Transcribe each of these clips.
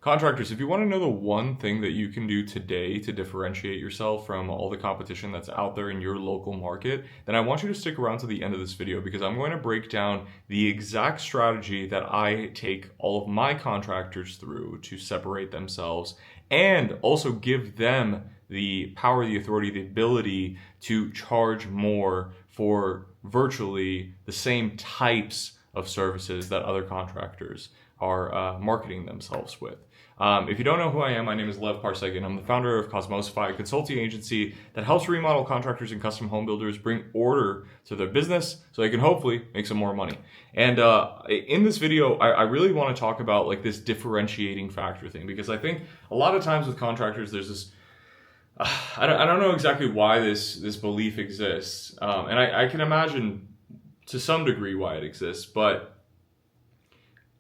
Contractors, if you want to know the one thing that you can do today to differentiate yourself from all the competition that's out there in your local market, then I want you to stick around to the end of this video because I'm going to break down the exact strategy that I take all of my contractors through to separate themselves and also give them the power, the authority, the ability to charge more for virtually the same types of services that other contractors are marketing themselves with. If you don't know who I am, my name is Lev Parseghian. I'm the founder of Cosmosify, a consulting agency that helps remodel contractors and custom home builders bring order to their business so they can hopefully make some more money. And in this video, I really want to talk about like this differentiating factor thing, because I think a lot of times with contractors, there's this I don't know exactly why this belief exists, and I can imagine to some degree why it exists, but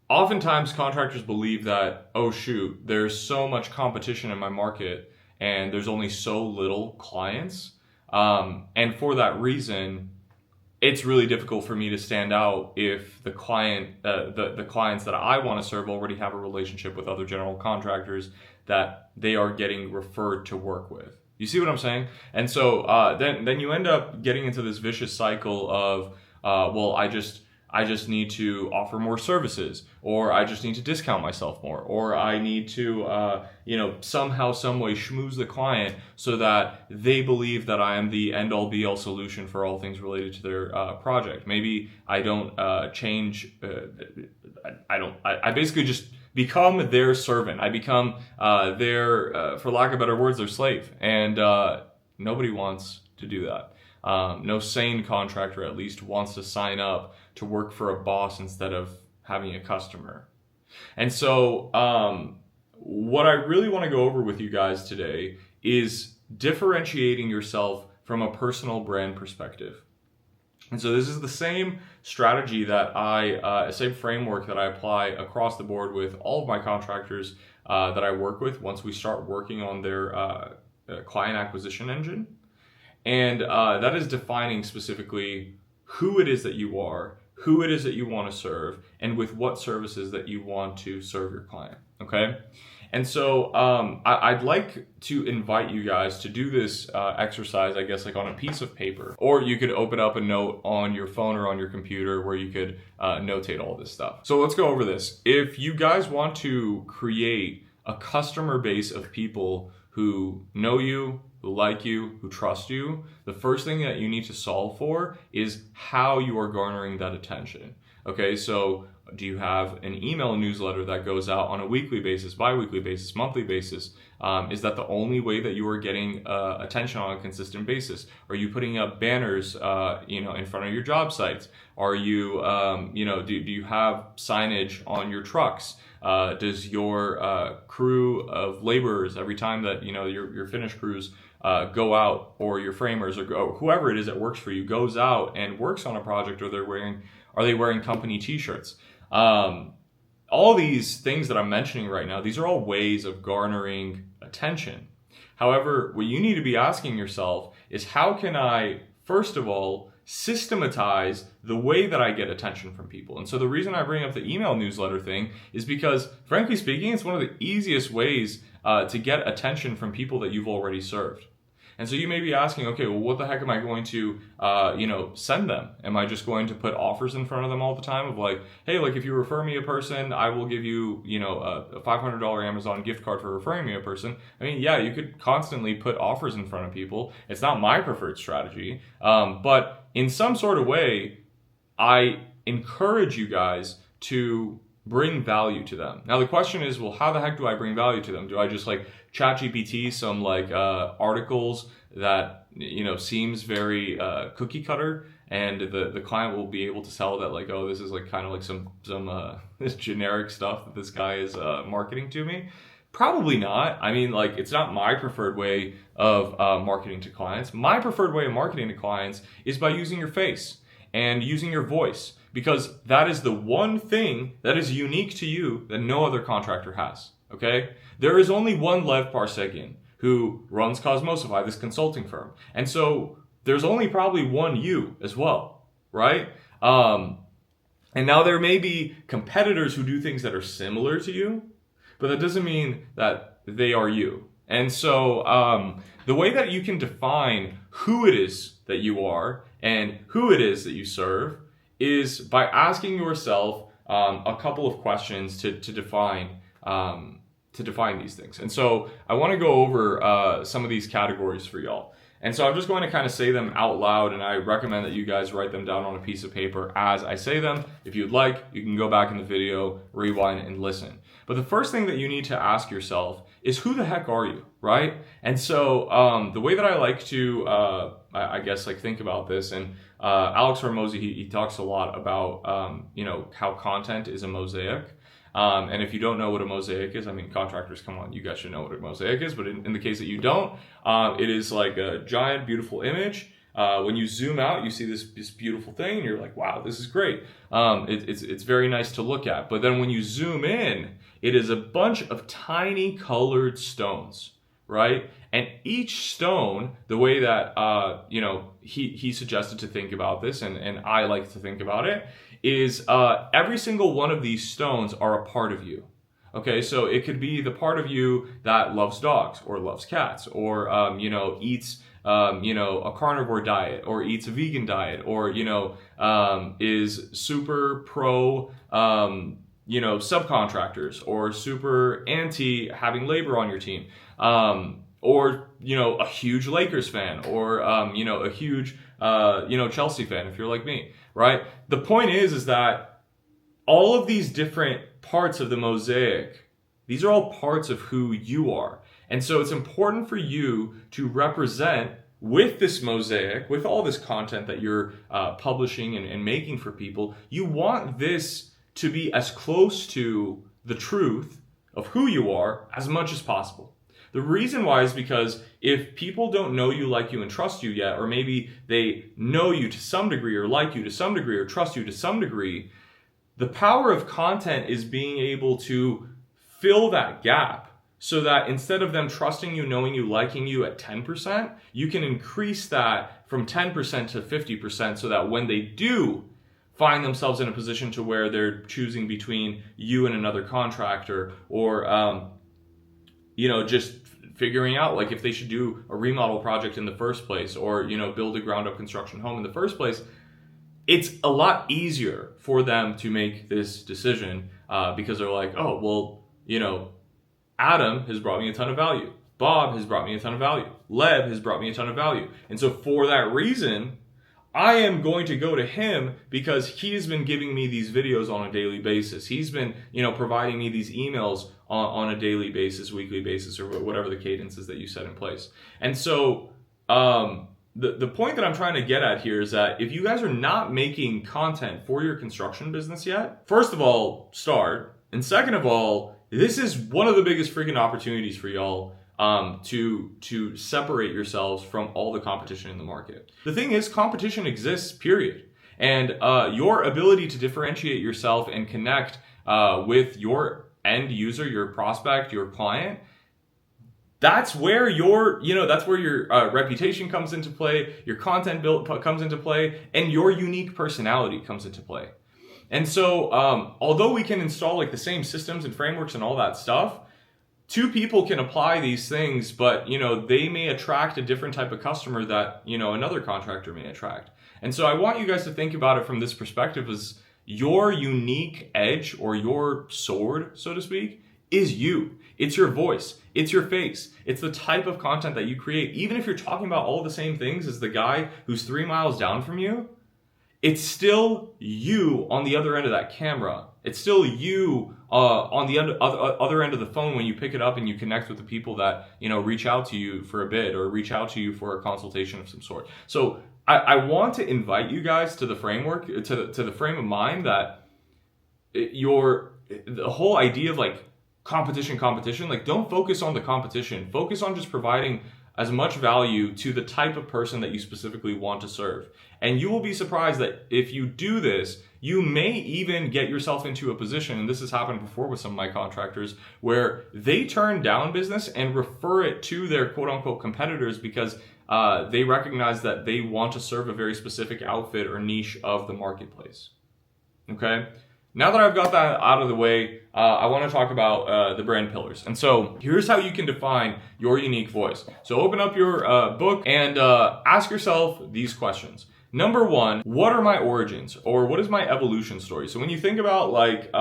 oftentimes contractors believe that, oh shoot, there's so much competition in my market and there's only so little clients, and for that reason, it's really difficult for me to stand out if the clients that I want to serve already have a relationship with other general contractors that they are getting referred to work with. You see what I'm saying? And so then you end up getting into this vicious cycle of, well, I just need to offer more services, or I just need to discount myself more, or I need to, somehow, some way schmooze the client so that they believe that I am the end-all be-all solution for all things related to their project. Maybe I don't change. I basically just become their servant. I become their, for lack of better words, their slave. And nobody wants to do that. No sane contractor, at least, wants to sign up to work for a boss instead of having a customer. And so what I really want to go over with you guys today is differentiating yourself from a personal brand perspective. And so this is the same strategy that same framework that I apply across the board with all of my contractors that I work with once we start working on their client acquisition engine. And that is defining specifically who it is that you are, who it is that you want to serve, and with what services that you want to serve your client, okay? And so I'd like to invite you guys to do this exercise, I guess, like on a piece of paper, or you could open up a note on your phone or on your computer where you could notate all this stuff. So let's go over this. If you guys want to create a customer base of people who know you, who like you, who trust you, the first thing that you need to solve for is how you are garnering that attention. Okay, so do you have an email newsletter that goes out on a weekly basis, bi-weekly basis, monthly basis? Is that the only way that you are getting attention on a consistent basis? Are you putting up banners, in front of your job sites? Are you, do you have signage on your trucks? Does your crew of laborers, every time that your finished crews go out, or your framers, or whoever it is that works for you goes out and works on a project, or are they wearing company t-shirts? All these things that I'm mentioning right now, these are all ways of garnering attention. However, what you need to be asking yourself is, how can I, first of all, systematize the way that I get attention from people? And so the reason I bring up the email newsletter thing is because, frankly speaking, it's one of the easiest ways to get attention from people that you've already served. And so you may be asking, okay, well, what the heck am I going to, send them? Am I just going to put offers in front of them all the time of like, hey, like if you refer me a person, I will give you, a $500 Amazon gift card for referring me a person? I mean, yeah, you could constantly put offers in front of people. It's not my preferred strategy, but in some sort of way, I encourage you guys to bring value to them. Now the question is, well, how the heck do I bring value to them? Do I just like ChatGPT some like articles that seems very cookie cutter, and the client will be able to tell that like, oh, this is like kind of like some this generic stuff that this guy is marketing to me? Probably not. I mean, like, it's not my preferred way of marketing to clients. My preferred way of marketing to clients is by using your face and using your voice, because that is the one thing that is unique to you that no other contractor has, okay? There is only one Lev Parseghian who runs Cosmosify, this consulting firm. And so there's only probably one you as well, right? And now there may be competitors who do things that are similar to you, but that doesn't mean that they are you. And so the way that you can define who it is that you are and who it is that you serve is by asking yourself a couple of questions to define these things. And so I want to go over some of these categories for y'all. And so I'm just going to kind of say them out loud, and I recommend that you guys write them down on a piece of paper as I say them. If you'd like, you can go back in the video, rewind, and listen. But the first thing that you need to ask yourself is, who the heck are you, right? And so the way that I like to, I guess, like think about this, and Alex Hormozi, he talks a lot about, how content is a mosaic. And if you don't know what a mosaic is, I mean, contractors, come on, you guys should know what a mosaic is. But in the case that you don't, it is like a giant, beautiful image. When you zoom out, you see this beautiful thing, and you're like, wow, this is great. It's very nice to look at. But then when you zoom in, it is a bunch of tiny colored stones, right? And each stone, the way that he suggested to think about this, and I like to think about it, is every single one of these stones are a part of you. Okay, so it could be the part of you that loves dogs or loves cats, or eats a carnivore diet, or eats a vegan diet, or is super pro subcontractors, or super anti having labor on your team, or a huge Lakers fan, or a huge Chelsea fan if you're like me, right? The point is that all of these different parts of the mosaic, these are all parts of who you are. And so it's important for you to represent with this mosaic, with all this content that you're publishing and making for people. You want this to be as close to the truth of who you are as much as possible. The reason why is because if people don't know you, like you, and trust you yet, or maybe they know you to some degree, or like you to some degree, or trust you to some degree, the power of content is being able to fill that gap, so that instead of them trusting you, knowing you, liking you at 10%, you can increase that from 10% to 50%, so that when they do find themselves in a position to where they're choosing between you and another contractor, or just figuring out like if they should do a remodel project in the first place, or build a ground up construction home in the first place, it's a lot easier for them to make this decision because they're like, oh, well, Adam has brought me a ton of value. Bob has brought me a ton of value. Lev has brought me a ton of value. And so for that reason, I am going to go to him because he's been giving me these videos on a daily basis. He's been, providing me these emails on a daily basis, weekly basis, or whatever the cadence is that you set in place. And so the point that I'm trying to get at here is that if you guys are not making content for your construction business yet, first of all, start. And second of all, this is one of the biggest freaking opportunities for y'all to separate yourselves from all the competition in the market. The thing is, competition exists, period. And your ability to differentiate yourself and connect with your end user, your prospect, your client, that's where your reputation comes into play, your content build comes into play, and your unique personality comes into play. And so, although we can install like the same systems and frameworks and all that stuff, two people can apply these things, but they may attract a different type of customer that another contractor may attract. And so I want you guys to think about it from this perspective: as your unique edge, or your sword, so to speak, is you. It's your voice. It's your face. It's the type of content that you create. Even if you're talking about all the same things as the guy who's 3 miles down from you, it's still you on the other end of that camera. It's still you on the other end of the phone when you pick it up and you connect with the people that reach out to you for a bid, or reach out to you for a consultation of some sort. So I want to invite you guys to the framework, to the frame of mind that the whole idea of like competition, like, don't focus on the competition. Focus on just providing as much value to the type of person that you specifically want to serve. And you will be surprised that if you do this, you may even get yourself into a position, and this has happened before with some of my contractors, where they turn down business and refer it to their quote unquote competitors because they recognize that they want to serve a very specific outfit or niche of the marketplace. Okay? now that I've got that out of the way, I want to talk about the brand pillars. And so here's how you can define your unique voice. So open up your book and ask yourself these questions. Number one, what are my origins, or what is my evolution story? So when you think about like,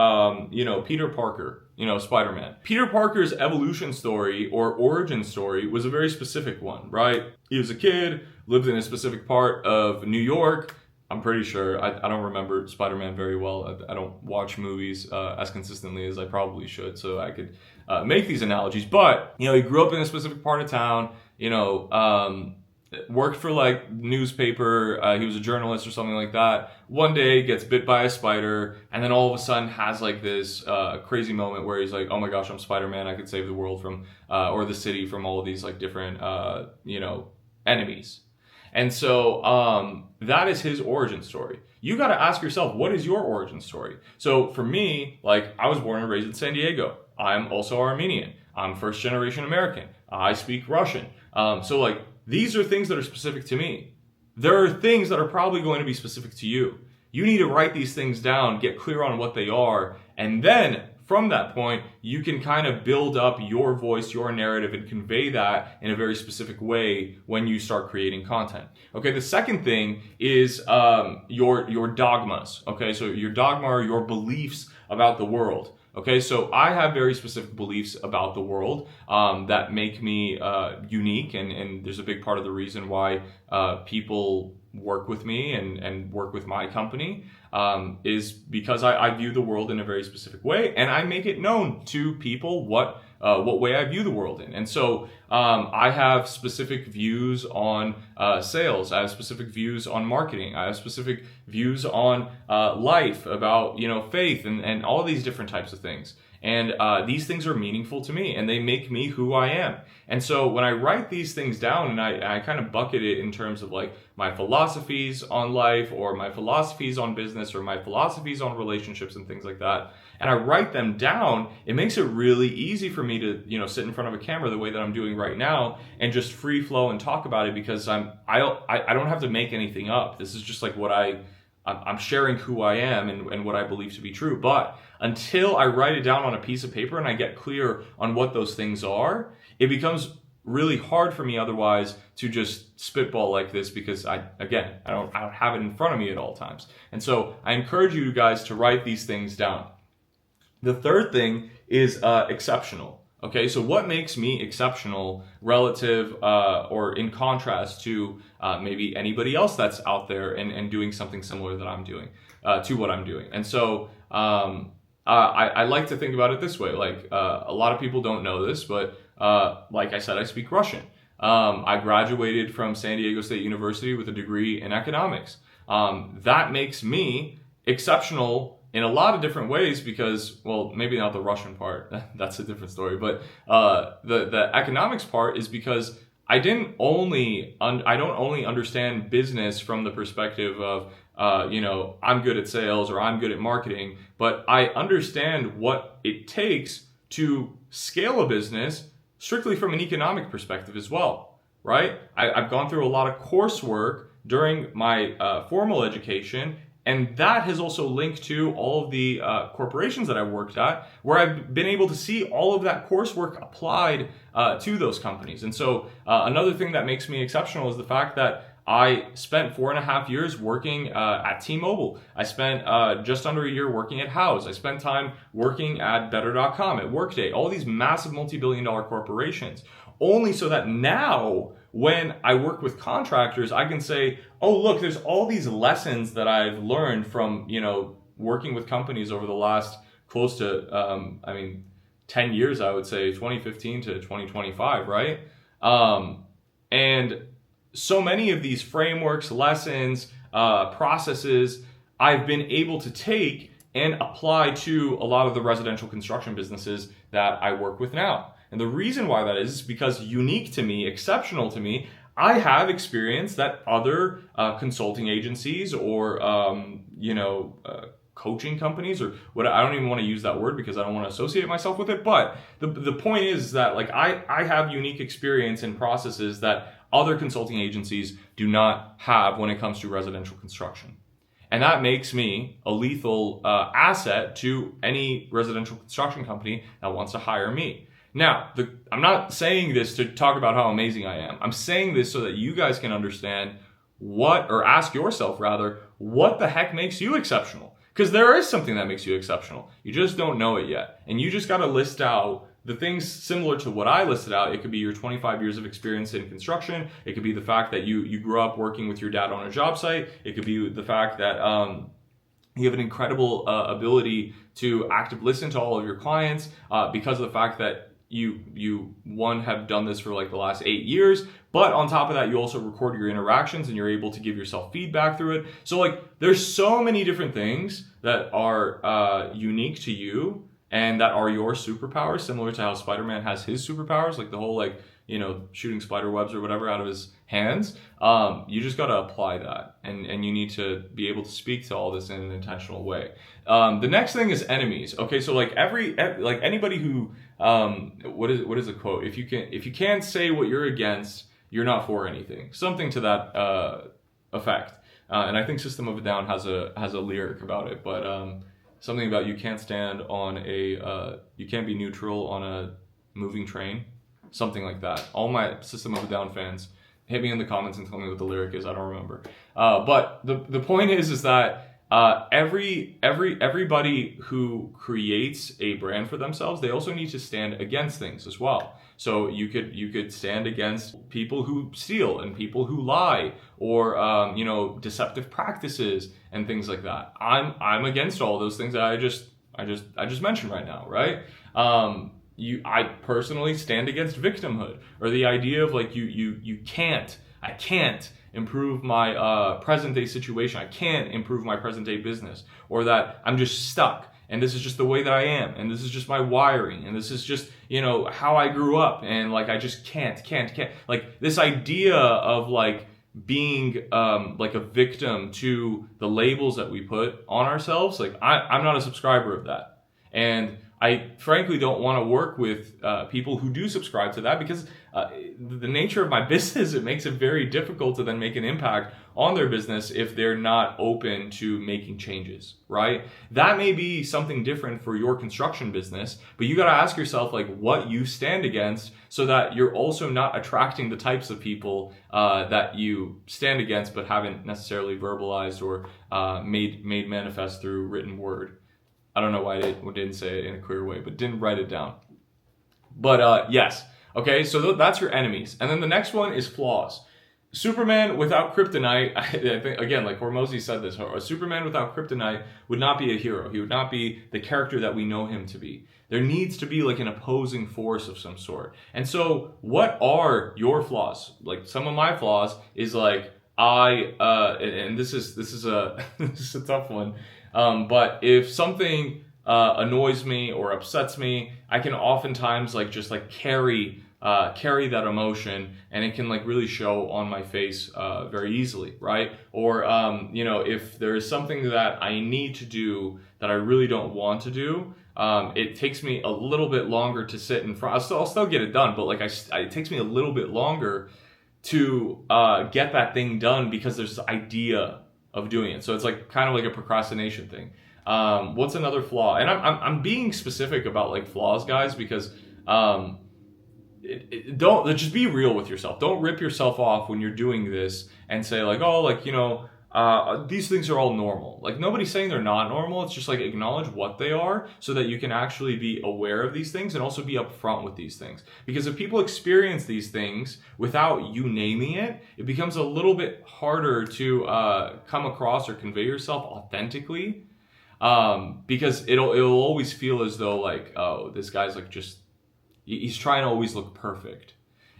Peter Parker, Spider-Man. Peter Parker's evolution story or origin story was a very specific one, right? He was a kid, lived in a specific part of New York. I'm pretty sure, I don't remember Spider-Man very well. I don't watch movies as consistently as I probably should, so I could make these analogies. But, he grew up in a specific part of town, worked for like newspaper, he was a journalist or something like that. One day gets bit by a spider, and then all of a sudden has like this crazy moment where he's like, oh my gosh, I'm Spider-Man, I could save the world from, or the city from all of these like different, enemies. And so that is his origin story. You got to ask yourself, what is your origin story? So for me, like, I was born and raised in San Diego. I'm also Armenian. I'm first generation American. I speak Russian. So like, these are things that are specific to me. There are things that are probably going to be specific to you. You need to write these things down, get clear on what they are, and then from that point, you can kind of build up your voice, your narrative, and convey that in a very specific way when you start creating content. Okay, the second thing is your dogmas. Okay, so your dogma are your beliefs about the world. Okay, so I have very specific beliefs about the world that make me unique, and there's a big part of the reason why people work with me and work with my company is because I view the world in a very specific way, and I make it known to people what way I view the world in. And so I have specific views on sales. I have specific views on marketing. I have specific views on life, about faith, and all these different types of things. And these things are meaningful to me, and they make me who I am. And so when I write these things down, and I kind of bucket it in terms of like my philosophies on life, or my philosophies on business, or my philosophies on relationships and things like that, and I write them down, it makes it really easy for me to sit in front of a camera the way that I'm doing right now and just free flow and talk about it, because I don't have to make anything up. This is just like what I'm sharing who I am and what I believe to be true. But until I write it down on a piece of paper and I get clear on what those things are, it becomes really hard for me otherwise to just spitball like this, because I don't have it in front of me at all times. And so I encourage you guys to write these things down. The third thing is exceptional. Okay, so what makes me exceptional relative or in contrast to maybe anybody else that's out there and doing something similar that I'm doing, to what I'm doing. And so I like to think about it this way. Like a lot of people don't know this, but like I said, I speak Russian. I graduated from San Diego State University with a degree in economics. That makes me exceptional in a lot of different ways, because, well, maybe not the Russian part, that's a different story, but the economics part is because I don't only understand business from the perspective of I'm good at sales or I'm good at marketing, but I understand what it takes to scale a business strictly from an economic perspective as well, right? I've gone through a lot of coursework during my formal education, and that has also linked to all of the corporations that I've worked at, where I've been able to see all of that coursework applied to those companies. And so another thing that makes me exceptional is the fact that I spent 4.5 years working at T-Mobile. I spent just under a year working at House. I spent time working at Better.com, at Workday, all these massive multi-billion-dollar corporations, only so that now when I work with contractors, I can say, oh, look, there's all these lessons that I've learned from, working with companies over the last close to, 10 years, I would say, 2015 to 2025, right? And so many of these frameworks, lessons, processes, I've been able to take and apply to a lot of the residential construction businesses that I work with now. And the reason why that is because unique to me, exceptional to me, I have experience that other consulting agencies or, coaching companies, or what, I don't even want to use that word because I don't want to associate myself with it. But the point is that like I have unique experience in processes that other consulting agencies do not have when it comes to residential construction. And that makes me a lethal asset to any residential construction company that wants to hire me. Now, I'm not saying this to talk about how amazing I am. I'm saying this so that you guys can understand or ask yourself rather, what the heck makes you exceptional? Because there is something that makes you exceptional. You just don't know it yet. And you just got to list out the things similar to what I listed out. It could be your 25 years of experience in construction. It could be the fact that you grew up working with your dad on a job site. It could be the fact that you have an incredible ability to actively listen to all of your clients because of the fact that you have done this for like the last 8 years, but on top of that, you also record your interactions and you're able to give yourself feedback through it. So like, there's so many different things that are unique to you and that are your superpowers, similar to how Spider-Man has his superpowers, like the whole like, shooting spider webs or whatever out of his hands. You just got to apply that, and you need to be able to speak to all this in an intentional way. The next thing is enemies. Okay, so like anybody who what is the quote? If you can't say what you're against, you're not for anything. Something to that effect. And I think System of a Down has a lyric about it, but something about you can't be neutral on a moving train. Something like that. All my System of a Down fans, hit me in the comments and tell me what the lyric is. I don't remember. But the point is that everybody who creates a brand for themselves, they also need to stand against things as well. So you could stand against people who steal and people who lie, or deceptive practices and things like that. I'm against all those things that I just mentioned right now, right? I personally stand against victimhood, or the idea of like I can't improve my present day situation. I can't improve my present day business, or that I'm just stuck and this is just the way that I am, and this is just my wiring, and this is just how I grew up, and like I just can't. Like this idea of like being like a victim to the labels that we put on ourselves. Like I'm not a subscriber of that, and I frankly don't want to work with people who do subscribe to that, because the nature of my business, it makes it very difficult to then make an impact on their business if they're not open to making changes, right? That may be something different for your construction business, but you got to ask yourself like what you stand against, so that you're also not attracting the types of people that you stand against but haven't necessarily verbalized or made manifest through written word. I don't know why I didn't say it in a clear way, but didn't write it down. But yes, okay, so that's your enemies. And then the next one is flaws. Superman without kryptonite, I think, again, like Hormozy said this, a Superman without kryptonite would not be a hero. He would not be the character that we know him to be. There needs to be like an opposing force of some sort. And so what are your flaws? Like some of my flaws is like and this is a tough one. But if something annoys me or upsets me, I can oftentimes like just like carry that emotion, and it can like really show on my face very easily, right? Or if there is something that I need to do that I really don't want to do, it takes me a little bit longer to sit in front. I'll still get it done, but like it takes me a little bit longer to get that thing done, because there's this idea of doing it. So it's like kind of like a procrastination thing. What's another flaw? And I'm being specific about like flaws, guys, because don't just be real with yourself. Don't rip yourself off when you're doing this and say like, oh, like these things are all normal. Like nobody's saying they're not normal. It's just like acknowledge what they are, so that you can actually be aware of these things and also be upfront with these things. Because if people experience these things without you naming it, it becomes a little bit harder to come across or convey yourself authentically. Because it'll always feel as though like, oh, this guy's like he's trying to always look perfect.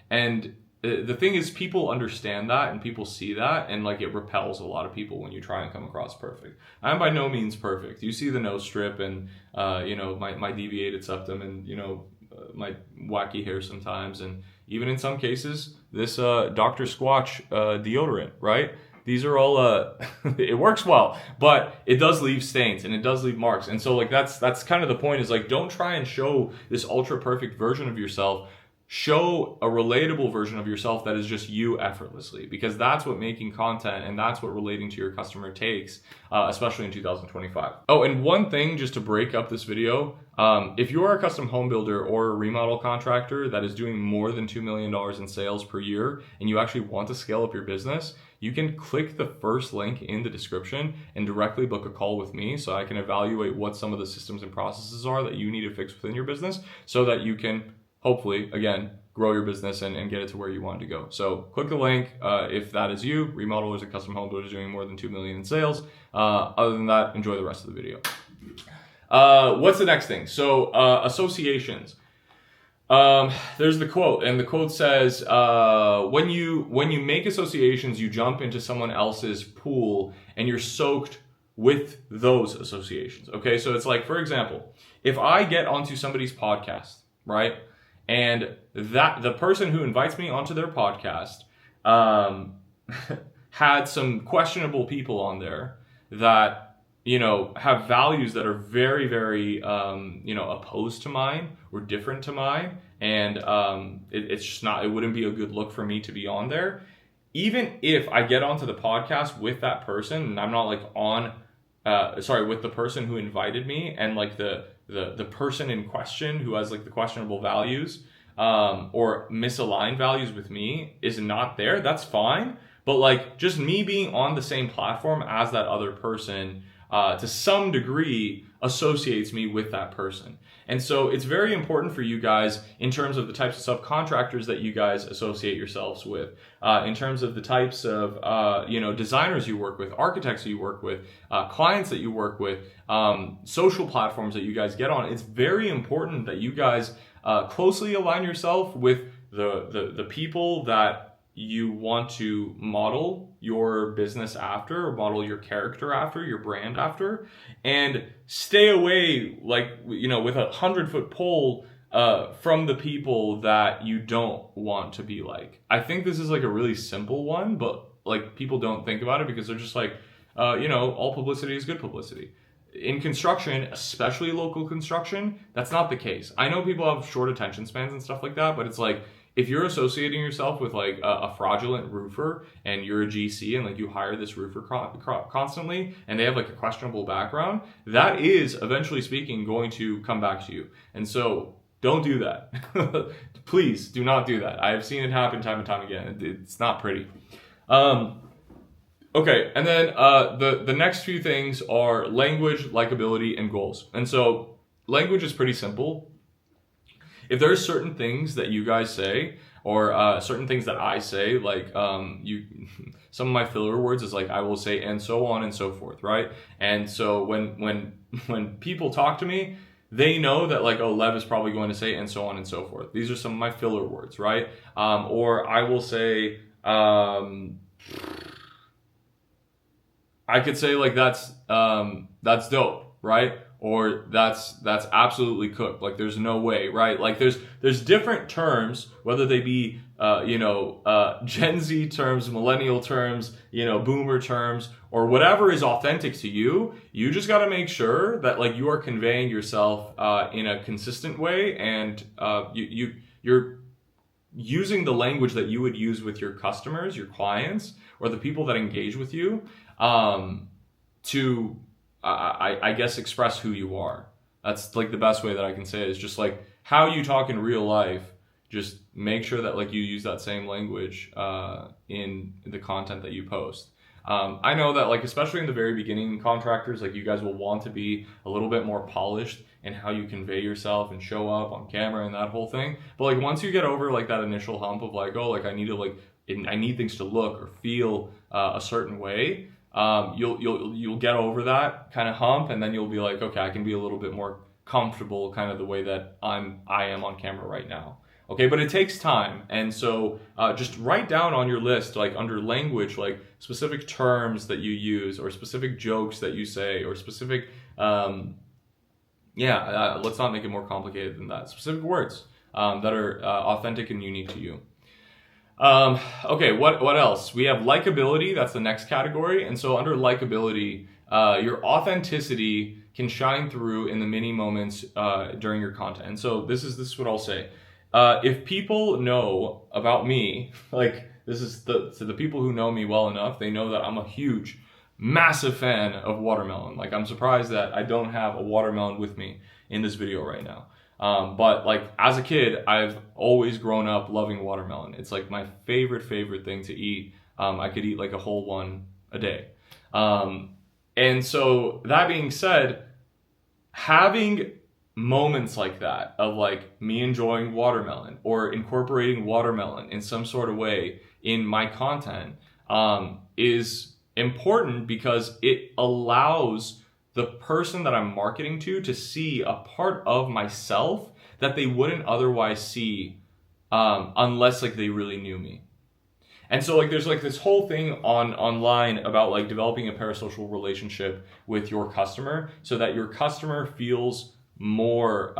And the thing is, people understand that and people see that, and like it repels a lot of people when you try and come across perfect. I'm by no means perfect. You see the nose strip and my deviated septum and my wacky hair sometimes, and even in some cases this Dr. Squatch deodorant, right? These are all it works well, but it does leave stains and it does leave marks. And so like that's kind of the point, is like don't try and show this ultra perfect version of yourself show a relatable version of yourself that is just you effortlessly, because that's what making content and that's what relating to your customer takes, especially in 2025. Oh, and one thing just to break up this video, if you are a custom home builder or a remodel contractor that is doing more than $2 million in sales per year and you actually want to scale up your business, you can click the first link in the description and directly book a call with me so I can evaluate what some of the systems and processes are that you need to fix within your business so that you can hopefully, again, grow your business and get it to where you want to go. So click the link if that is you, remodelers and custom home builders doing more than 2 million in sales. Other than that, enjoy the rest of the video. What's the next thing? So associations. There's the quote, and the quote says, when you make associations, you jump into someone else's pool and you're soaked with those associations. Okay, so it's like, for example, if I get onto somebody's podcast, right? And that the person who invites me onto their podcast had some questionable people on there that, you know, have values that are very, very, you know, opposed to mine or different to mine. And it's just not, it wouldn't be a good look for me to be on there. Even if I get onto the podcast with that person and I'm not like on, with the person who invited me and like the person in question who has like the questionable values or misaligned values with me is not there, that's fine. But like just me being on the same platform as that other person to some degree associates me with that person. And so it's very important for you guys in terms of the types of subcontractors that you guys associate yourselves with, in terms of the types of you know, designers you work with, architects you work with, clients that you work with, social platforms that you guys get on. It's very important that you guys closely align yourself with the people that you want to model your business after, or model your character after, your brand after, and stay away, like, you know, with a 100-foot pole from the people that you don't want to be like. I think this is like a really simple one, but like people don't think about it because they're just like, you know, all publicity is good publicity. In construction, especially local construction, that's not the case. I know people have short attention spans and stuff like that, but it's like, if you're associating yourself with like a fraudulent roofer and you're a GC and like you hire this roofer constantly and they have like a questionable background, that is eventually speaking going to come back to you. And so don't do that. Please do not do that. I have seen it happen time and time again. It's not pretty. Okay, and then the next few things are language, likability, and goals. And so language is pretty simple. If there's certain things that you guys say, or certain things that I say, like some of my filler words is like I will say and so on and so forth, right? And so when people talk to me, they know that like, oh, Lev is probably going to say and so on and so forth. These are some of my filler words, right? Or I will say, I could say like that's dope, right? Or that's absolutely cooked. Like there's no way, right? Like there's different terms, whether they be you know, Gen Z terms, millennial terms, you know, boomer terms, or whatever is authentic to you. You just got to make sure that like you are conveying yourself in a consistent way, and you're using the language that you would use with your customers, your clients, or the people that engage with you to I guess express who you are. That's like the best way that I can say it, is just like how you talk in real life. Just make sure that like you use that same language in the content that you post. I know that like, especially in the very beginning, contractors, like you guys will want to be a little bit more polished in how you convey yourself and show up on camera and that whole thing. But like once you get over like that initial hump of like, oh, like I need things to look or feel a certain way, you'll get over that kind of hump, and then you'll be like, okay, I can be a little bit more comfortable kind of the way that I am on camera right now. Okay, but it takes time. And so just write down on your list, like under language, like specific terms that you use, or specific jokes that you say, or specific, let's not make it more complicated than that. Specific words that are authentic and unique to you. Okay, what else? We have likability. That's the next category. And so under likability, your authenticity can shine through in the mini moments during your content. And so this is what I'll say. if people know about me, like this is so the people who know me well enough, they know that I'm a huge, massive fan of watermelon. Like I'm surprised that I don't have a watermelon with me in this video right now. But like as a kid, I've always grown up loving watermelon. It's like my favorite thing to eat. I could eat like a whole one a day. And so that being said, having moments like that of like me enjoying watermelon or incorporating watermelon in some sort of way in my content is important because it allows the person that I'm marketing to see a part of myself that they wouldn't otherwise see unless like they really knew me. And so like there's like this whole thing online about like developing a parasocial relationship with your customer so that your customer feels more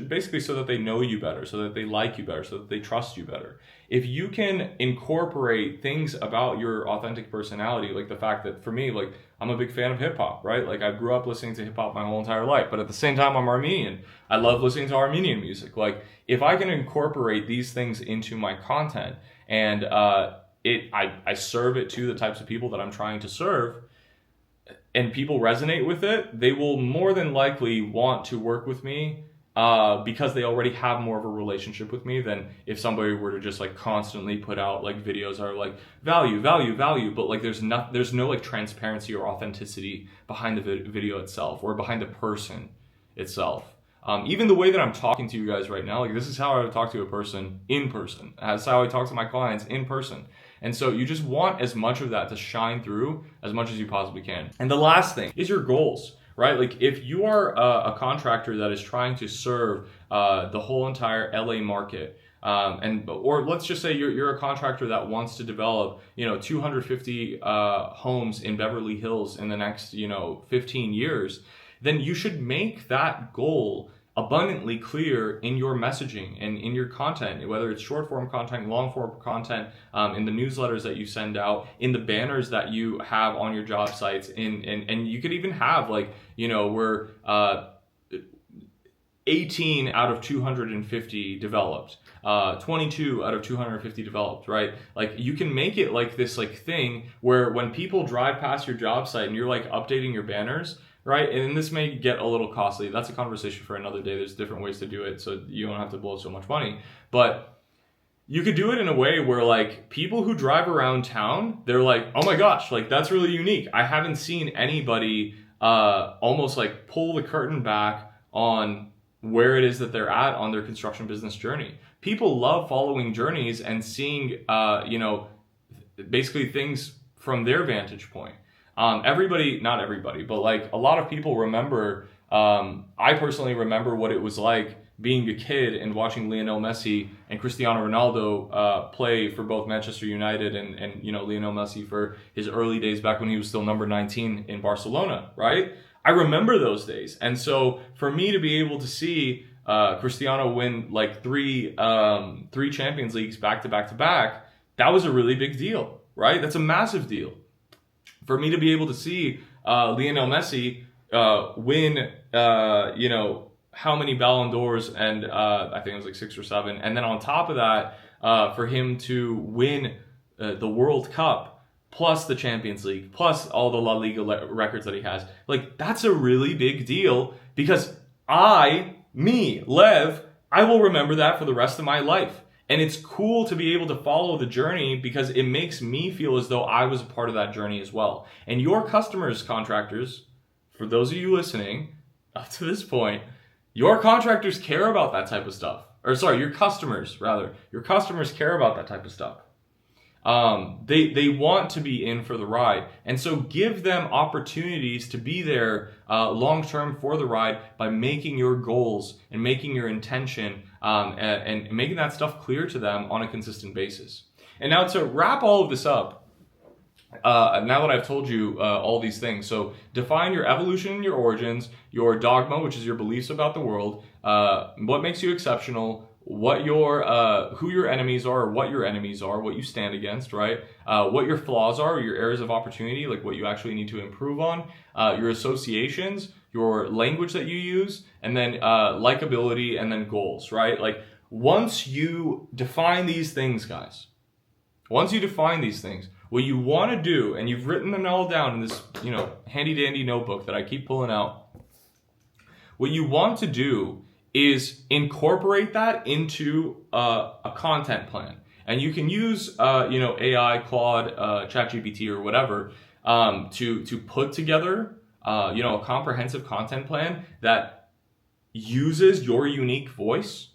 basically so that they know you better, so that they like you better, so that they trust you better. If you can incorporate things about your authentic personality, like the fact that for me, like I'm a big fan of hip hop, right? Like I grew up listening to hip hop my whole entire life, but at the same time I'm Armenian. I love listening to Armenian music. Like if I can incorporate these things into my content and I serve it to the types of people that I'm trying to serve, and people resonate with it, they will more than likely want to work with me because they already have more of a relationship with me than if somebody were to just like constantly put out like videos that are like value, but like there's no like transparency or authenticity behind the video itself or behind the person itself. Even the way that I'm talking to you guys right now, like this is how I would talk to a person in person. That's how I talk to my clients in person. And so you just want as much of that to shine through as much as you possibly can. And the last thing is your goals, right? Like if you are a contractor that is trying to serve the whole entire LA market, or let's just say you're a contractor that wants to develop, 250 homes in Beverly Hills in the next, 15 years, then you should make that goal abundantly clear in your messaging and in your content, whether it's short form content, long form content, in the newsletters that you send out, in the banners that you have on your job sites, and you could even have like, we're 18 out of 250 developed, 22 out of 250 developed, right? Like you can make it like this like thing where when people drive past your job site and you're like updating your banners, right? And this may get a little costly. That's a conversation for another day. There's different ways to do it so you don't have to blow so much money. But you could do it in a way where like people who drive around town, they're like, oh my gosh, like that's really unique. I haven't seen anybody almost like pull the curtain back on where it is that they're at on their construction business journey. People love following journeys and seeing, basically things from their vantage point. Not everybody, but like a lot of people remember, I personally remember what it was like being a kid and watching Lionel Messi and Cristiano Ronaldo play for both Manchester United and Lionel Messi for his early days back when he was still number 19 in Barcelona, right? I remember those days. And so for me to be able to see Cristiano win like three Champions Leagues back to back, that was a really big deal, right? That's a massive deal. For me to be able to see Lionel Messi win, how many Ballon d'Ors, and I think it was like 6 or 7, and then on top of that, for him to win the World Cup, plus the Champions League, plus all the La Liga records that he has, like that's a really big deal because Lev, I will remember that for the rest of my life. And it's cool to be able to follow the journey because it makes me feel as though I was a part of that journey as well. And your customers, contractors, for those of you listening up to this point, your contractors care about that type of stuff. Your customers, rather. Your customers care about that type of stuff. They want to be in for the ride. And so give them opportunities to be there long-term for the ride by making your goals and making your intention and making that stuff clear to them on a consistent basis. And now to wrap all of this up, now that I've told you all these things, so define your evolution and your origins, your dogma, which is your beliefs about the world, what makes you exceptional, what who your enemies are, or what your enemies are, what you stand against, right? What your flaws are, or your areas of opportunity, like what you actually need to improve on, your associations, your language that you use, and then likability, and then goals, right? Like once you define these things, guys, once you define these things, what you want to do, and you've written them all down in this, handy dandy notebook that I keep pulling out, what you want to do is incorporate that into a content plan. And you can use, AI, Claude, ChatGPT, or whatever, to put together, a comprehensive content plan that uses your unique voice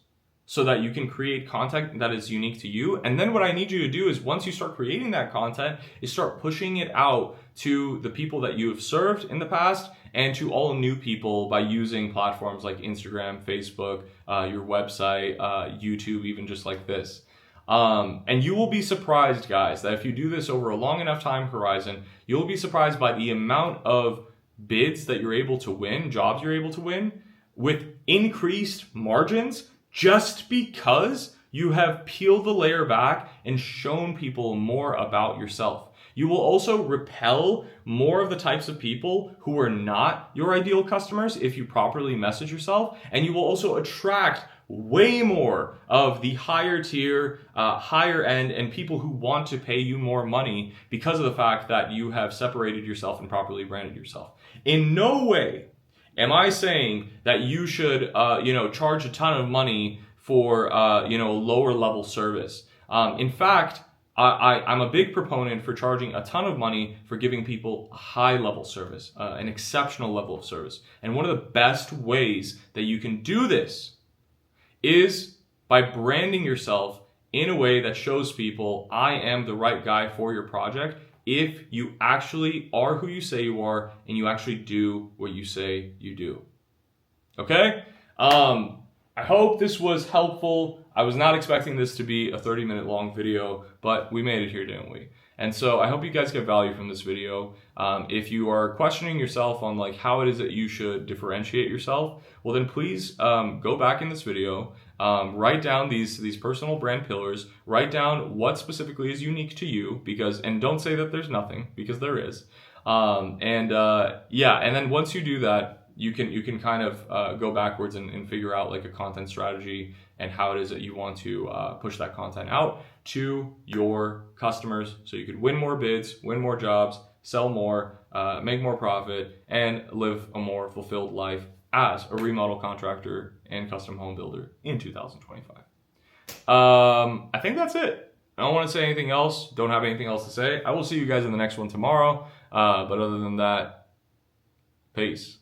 so that you can create content that is unique to you. And then what I need you to do is, once you start creating that content, is start pushing it out to the people that you have served in the past and to all new people by using platforms like Instagram, Facebook, your website, YouTube, even just like this. And you will be surprised, guys, that if you do this over a long enough time horizon, you'll be surprised by the amount of bids that you're able to win, jobs you're able to win, with increased margins, just because you have peeled the layer back and shown people more about yourself. You will also repel more of the types of people who are not your ideal customers if you properly message yourself, and you will also attract way more of the higher tier, higher end, and people who want to pay you more money because of the fact that you have separated yourself and properly branded yourself. In no way am I saying that you should, charge a ton of money for, lower level service. In fact, I'm a big proponent for charging a ton of money for giving people a high level service, an exceptional level of service. And one of the best ways that you can do this is by branding yourself in a way that shows people, I am the right guy for your project, if you actually are who you say you are and you actually do what you say you do. Okay? I hope this was helpful. I was not expecting this to be a 30-minute long video, but we made it here, didn't we? And so I hope you guys get value from this video. If you are questioning yourself on like how it is that you should differentiate yourself, well then please go back in this video, write down these personal brand pillars, write down what specifically is unique to you, and don't say that there's nothing, because there is. And then once you do that, you can kind of go backwards and figure out like a content strategy and how it is that you want to push that content out to your customers so you could win more bids, win more jobs, sell more, make more profit, and live a more fulfilled life as a remodel contractor and custom home builder in 2025. I think that's it. I don't want to say anything else. Don't have anything else to say. I will see you guys in the next one tomorrow. But other than that, peace.